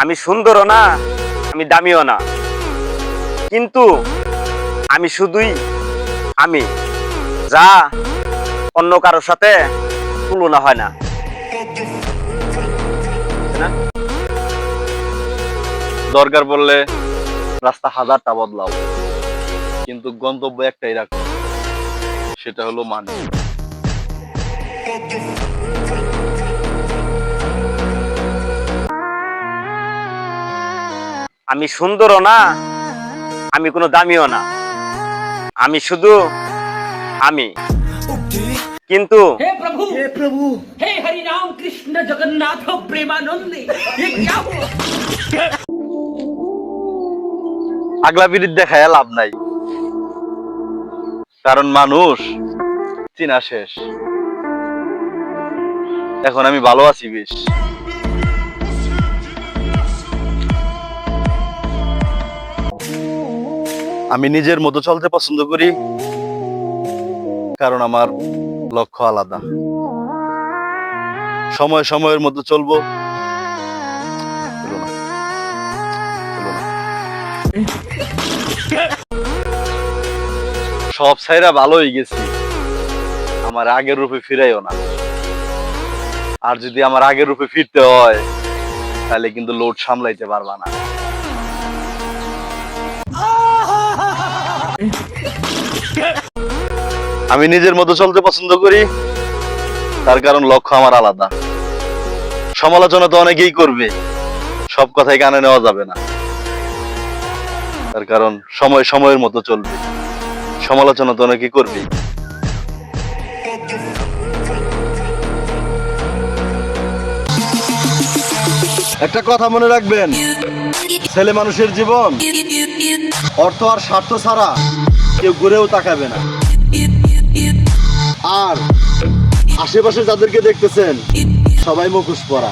আমি সুন্দরও না, আমি দামিও না, কিন্তু আমি শুধুই আমি, যা অন্য কারোর সাথে তুলনা হয় না। দরকার পড়লে রাস্তা হাজারটা বদলাও, কিন্তু গন্তব্য একটাই রাখো, সেটা হলো মানুষ। আমি সুন্দরও না, আমি কোনো দামিও না, আমি শুধু আমি, কিন্তু हे प्रभु हे हरि राम कृष्ण जगन्नाथ प्रेमानंद ये क्या हुआ। আগলা বিরিদ দেখায় লাভ নাই, কারণ মানুষ চিনা শেষ। এখন আমি ভালো আছি বেশ। আমি নিজের মতো চলতে পছন্দ করি, কারণ আমার লক্ষ্য আলাদা। সময় সময়ের মতো চলবো। সব ছাইরা ভালো হয়ে গেছি, আমার আগের রূপে ফিরাইও না। আর যদি আমার আগের রূপে ফিরতে হয়, তাহলে কিন্তু লোড সামলাইতে পারবা না। আমি নিজের মতো চলতে পছন্দ করি, তার কারণ লক্ষ্য আমার আলাদা। সমালোচনা তো অনেকেই করবে, সব কথাই কানে নেওয়া যাবে না। তার কারণ সময় সময়ের মতো চলবে, সমালোচনা তো অনেকেই করবে। একটা কথা মনে রাখবেন, ছেলে মানুষের জীবন অর্থ আর স্বার্থ ছাড়া কেউ ঘুরেও তাকাবে না। আর আশেপাশে যাদেরকে দেখতেছেন, সবাই মুখোশ পরা।